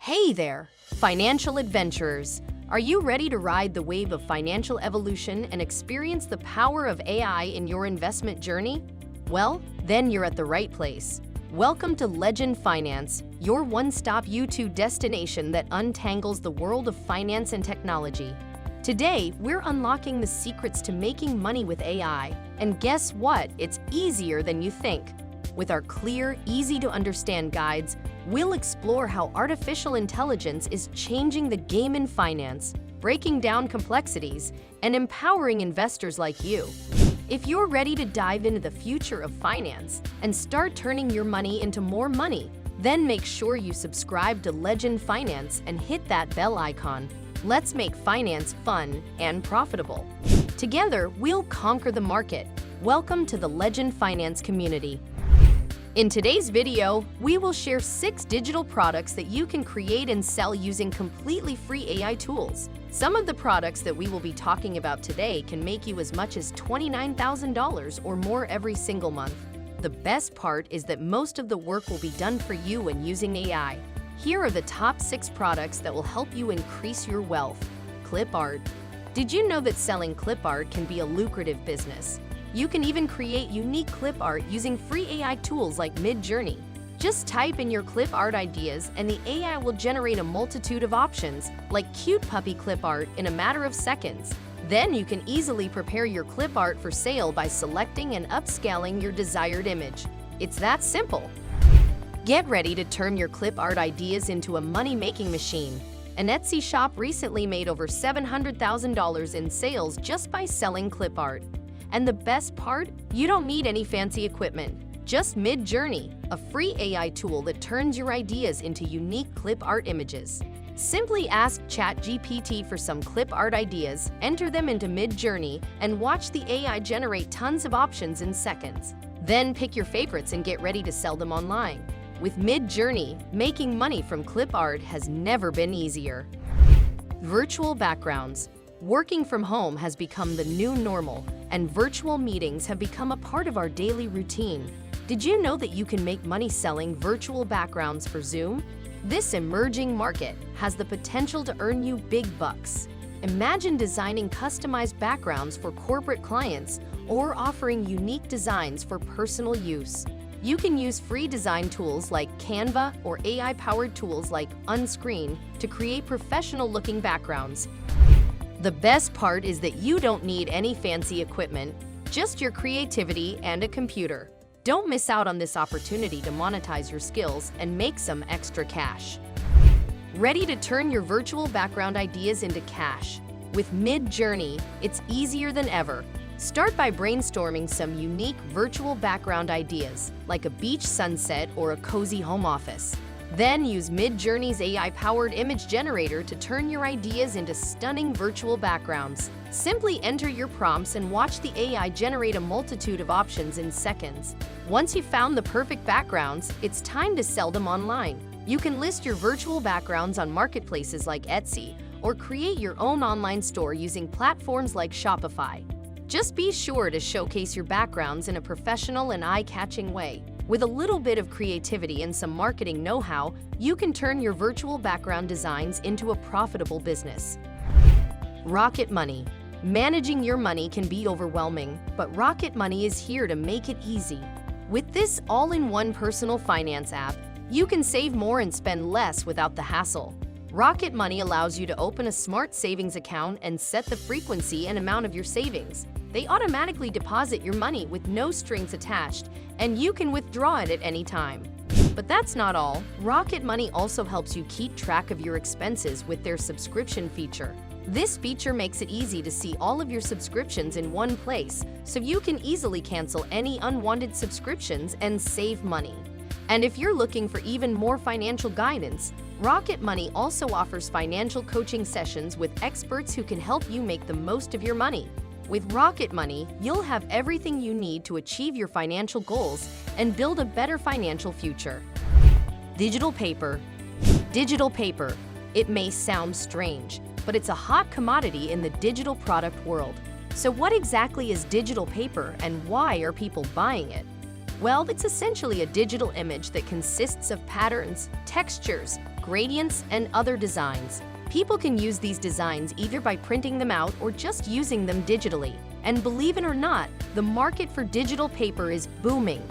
Hey there, financial adventurers! Are you ready to ride the wave of financial evolution and experience the power of AI in your investment journey? Well, then you're at the right place. Welcome to Legend Finance, your one-stop YouTube destination that untangles the world of finance and technology. Today, we're unlocking the secrets to making money with AI. And guess what? It's easier than you think. With our clear, easy-to-understand guides, we'll explore how artificial intelligence is changing the game in finance, breaking down complexities, and empowering investors like you. If you're ready to dive into the future of finance and start turning your money into more money, then make sure you subscribe to Legend Finance and hit that bell icon. Let's make finance fun and profitable. Together, we'll conquer the market. Welcome to the Legend Finance community. In today's video, we will share 6 digital products that you can create and sell using completely free AI tools. Some of the products that we will be talking about today can make you as much as $29,000 or more every single month. The best part is that most of the work will be done for you when using AI. Here are the top 6 products that will help you increase your wealth. ClipArt. Did you know that selling ClipArt can be a lucrative business? You can even create unique clip art using free AI tools like Midjourney. Just type in your clip art ideas and the AI will generate a multitude of options, like cute puppy clip art, in a matter of seconds. Then you can easily prepare your clip art for sale by selecting and upscaling your desired image. It's that simple. Get ready to turn your clip art ideas into a money-making machine. An Etsy shop recently made over $700,000 in sales just by selling clip art. And the best part? You don't need any fancy equipment. Just Midjourney, a free AI tool that turns your ideas into unique clip art images. Simply ask ChatGPT for some clip art ideas, enter them into Midjourney, and watch the AI generate tons of options in seconds. Then pick your favorites and get ready to sell them online. With Midjourney, making money from clip art has never been easier. Virtual backgrounds. Working from home has become the new normal, and virtual meetings have become a part of our daily routine. Did you know that you can make money selling virtual backgrounds for Zoom? This emerging market has the potential to earn you big bucks. Imagine designing customized backgrounds for corporate clients or offering unique designs for personal use. You can use free design tools like Canva or AI-powered tools like Unscreen to create professional-looking backgrounds. The best part is that you don't need any fancy equipment, just your creativity and a computer. Don't miss out on this opportunity to monetize your skills and make some extra cash. Ready to turn your virtual background ideas into cash? With Midjourney, it's easier than ever. Start by brainstorming some unique virtual background ideas, like a beach sunset or a cozy home office. Then use Midjourney's AI-powered image generator to turn your ideas into stunning virtual backgrounds. Simply enter your prompts and watch the AI generate a multitude of options in seconds. Once you've found the perfect backgrounds, it's time to sell them online. You can list your virtual backgrounds on marketplaces like Etsy or create your own online store using platforms like Shopify. Just be sure to showcase your backgrounds in a professional and eye-catching way. With a little bit of creativity and some marketing know-how, you can turn your virtual background designs into a profitable business. Rocket Money. Managing your money can be overwhelming, but Rocket Money is here to make it easy. With this all-in-one personal finance app, you can save more and spend less without the hassle. Rocket Money allows you to open a smart savings account and set the frequency and amount of your savings. They automatically deposit your money with no strings attached, and you can withdraw it at any time. But that's not all. Rocket Money also helps you keep track of your expenses with their subscription feature. This feature makes it easy to see all of your subscriptions in one place, so you can easily cancel any unwanted subscriptions and save money. And if you're looking for even more financial guidance, Rocket Money also offers financial coaching sessions with experts who can help you make the most of your money. With Rocket Money, you'll have everything you need to achieve your financial goals and build a better financial future. Digital paper. Digital paper. It may sound strange, but it's a hot commodity in the digital product world. So what exactly is digital paper and why are people buying it? Well, it's essentially a digital image that consists of patterns, textures, gradients, and other designs. People can use these designs either by printing them out or just using them digitally. And believe it or not, the market for digital paper is booming.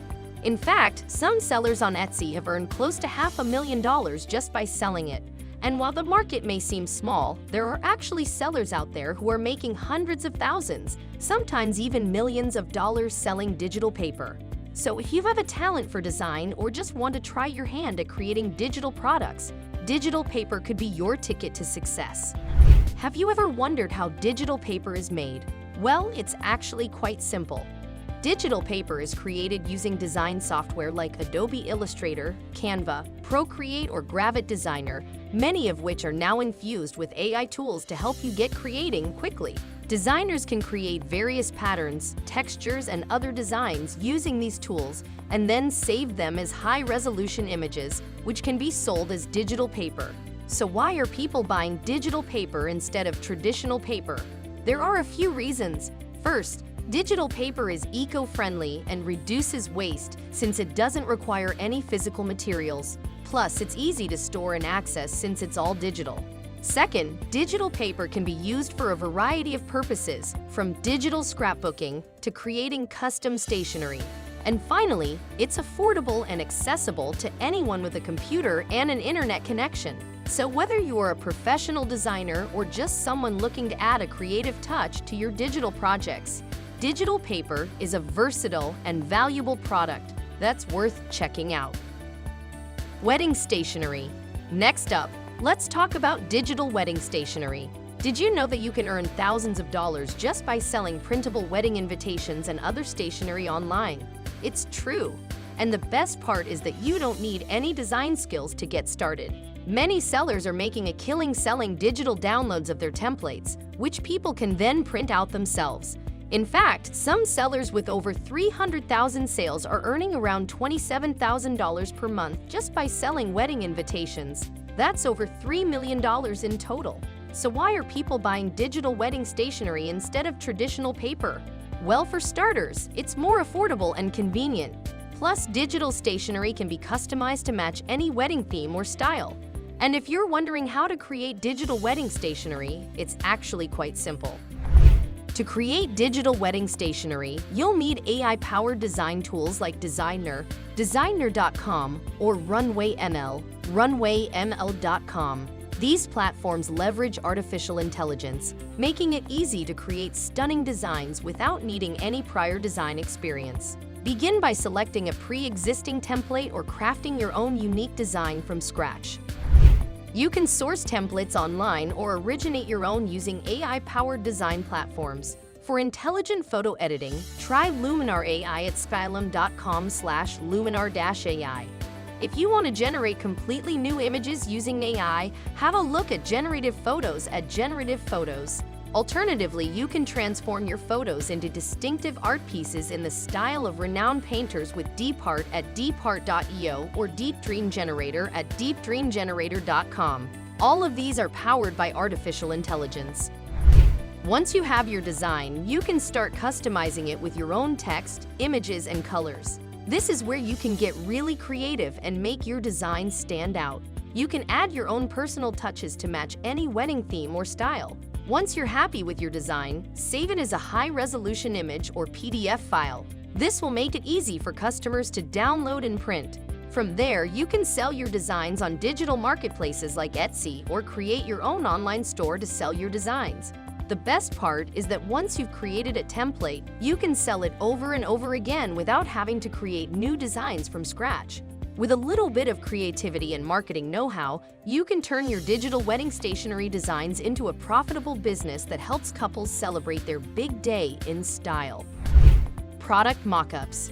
In fact, some sellers on Etsy have earned close to $500,000 just by selling it. And while the market may seem small, there are actually sellers out there who are making hundreds of thousands, sometimes even millions of dollars selling digital paper. So if you have a talent for design or just want to try your hand at creating digital products, digital paper could be your ticket to success. Have you ever wondered how digital paper is made? Well, it's actually quite simple. Digital paper is created using design software like Adobe Illustrator, Canva, Procreate, or Gravit Designer, many of which are now infused with AI tools to help you get creating quickly. Designers can create various patterns, textures, and other designs using these tools and then save them as high-resolution images, which can be sold as digital paper. So why are people buying digital paper instead of traditional paper? There are a few reasons. First, digital paper is eco-friendly and reduces waste since it doesn't require any physical materials. Plus, it's easy to store and access since it's all digital. Second, digital paper can be used for a variety of purposes, from digital scrapbooking to creating custom stationery. And finally, it's affordable and accessible to anyone with a computer and an internet connection. So whether you are a professional designer or just someone looking to add a creative touch to your digital projects, digital paper is a versatile and valuable product that's worth checking out. Wedding stationery. Next up, let's talk about digital wedding stationery. Did you know that you can earn thousands of dollars just by selling printable wedding invitations and other stationery online? It's true. And the best part is that you don't need any design skills to get started. Many sellers are making a killing selling digital downloads of their templates, which people can then print out themselves. In fact, some sellers with over 300,000 sales are earning around $27,000 per month just by selling wedding invitations. That's over $3 million in total. So why are people buying digital wedding stationery instead of traditional paper? Well, for starters, it's more affordable and convenient. Plus, digital stationery can be customized to match any wedding theme or style. And if you're wondering how to create digital wedding stationery, it's actually quite simple. To create digital wedding stationery, you'll need AI-powered design tools like Designer, Designer.com, or RunwayML, RunwayML.com. These platforms leverage artificial intelligence, making it easy to create stunning designs without needing any prior design experience. Begin by selecting a pre-existing template or crafting your own unique design from scratch. You can source templates online or originate your own using AI-powered design platforms. For intelligent photo editing, try Luminar AI at spylum.com/luminar-AI. If you want to generate completely new images using AI, have a look at Generative Photos at Generative Photos. Alternatively, you can transform your photos into distinctive art pieces in the style of renowned painters with DeepArt at deepart.io or Deep Dream Generator at deepdreamgenerator.com. All of these are powered by artificial intelligence. Once you have your design, you can start customizing it with your own text, images, and colors. This is where you can get really creative and make your design stand out. You can add your own personal touches to match any wedding theme or style. Once you're happy with your design, save it as a high-resolution image or PDF file. This will make it easy for customers to download and print. From there, you can sell your designs on digital marketplaces like Etsy or create your own online store to sell your designs. The best part is that once you've created a template, you can sell it over and over again without having to create new designs from scratch. With a little bit of creativity and marketing know-how, you can turn your digital wedding stationery designs into a profitable business that helps couples celebrate their big day in style. Product mockups.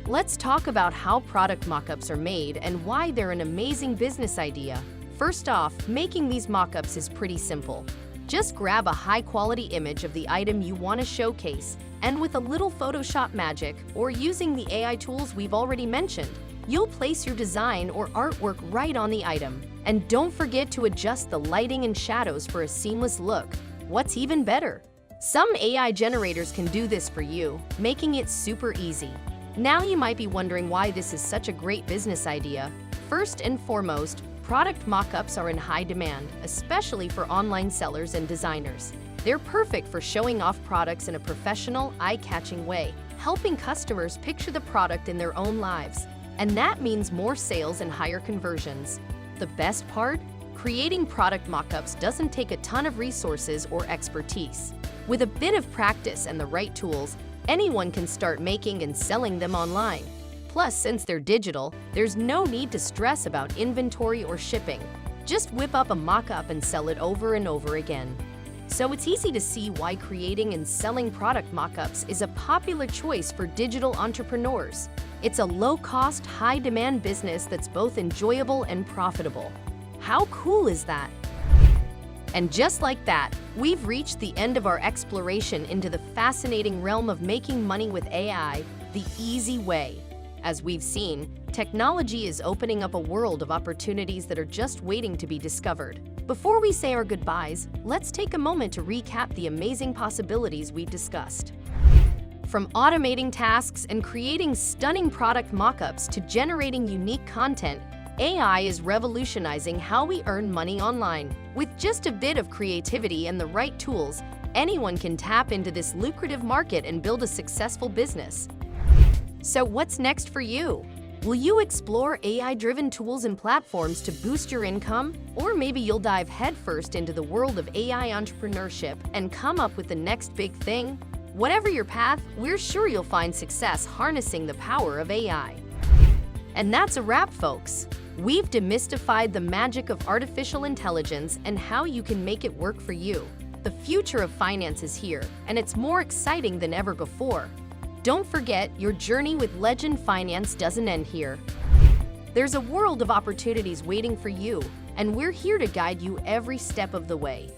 Let's talk about how product mockups are made and why they're an amazing business idea. First off, making these mockups is pretty simple. Just grab a high-quality image of the item you want to showcase, and with a little Photoshop magic or using the AI tools we've already mentioned, you'll place your design or artwork right on the item. And don't forget to adjust the lighting and shadows for a seamless look. What's even better? Some AI generators can do this for you, making it super easy. Now you might be wondering why this is such a great business idea. First and foremost, Product mock-ups are in high demand, especially for online sellers and designers. They're perfect for showing off products in a professional, eye-catching way, helping customers picture the product in their own lives. And that means more sales and higher conversions. The best part? Creating product mock-ups doesn't take a ton of resources or expertise. With a bit of practice and the right tools, anyone can start making and selling them online. Plus, since they're digital, there's no need to stress about inventory or shipping. Just whip up a mock-up and sell it over and over again. So it's easy to see why creating and selling product mock-ups is a popular choice for digital entrepreneurs. It's a low-cost, high-demand business that's both enjoyable and profitable. How cool is that? And just like that, we've reached the end of our exploration into the fascinating realm of making money with AI the easy way. As we've seen, technology is opening up a world of opportunities that are just waiting to be discovered. Before we say our goodbyes, let's take a moment to recap the amazing possibilities we've discussed. From automating tasks and creating stunning product mock-ups to generating unique content, AI is revolutionizing how we earn money online. With just a bit of creativity and the right tools, anyone can tap into this lucrative market and build a successful business. So what's next for you? Will you explore AI-driven tools and platforms to boost your income? Or maybe you'll dive headfirst into the world of AI entrepreneurship and come up with the next big thing? Whatever your path, we're sure you'll find success harnessing the power of AI. And that's a wrap, folks. We've demystified the magic of artificial intelligence and how you can make it work for you. The future of finance is here, and it's more exciting than ever before. Don't forget, your journey with Legend Finance doesn't end here. There's a world of opportunities waiting for you, and we're here to guide you every step of the way.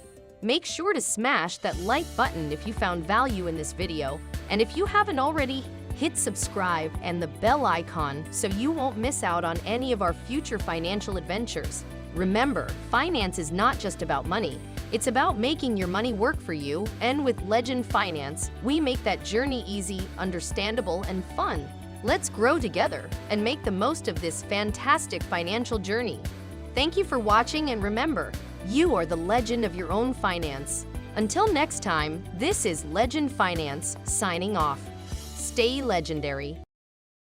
Make sure to smash that like button if you found value in this video, and if you haven't already, hit subscribe and the bell icon so you won't miss out on any of our future financial adventures. Remember, finance is not just about money. It's about making your money work for you, and with Legend Finance, we make that journey easy, understandable, and fun. Let's grow together and make the most of this fantastic financial journey. Thank you for watching, and remember, you are the legend of your own finance. Until next time, this is Legend Finance signing off. Stay legendary.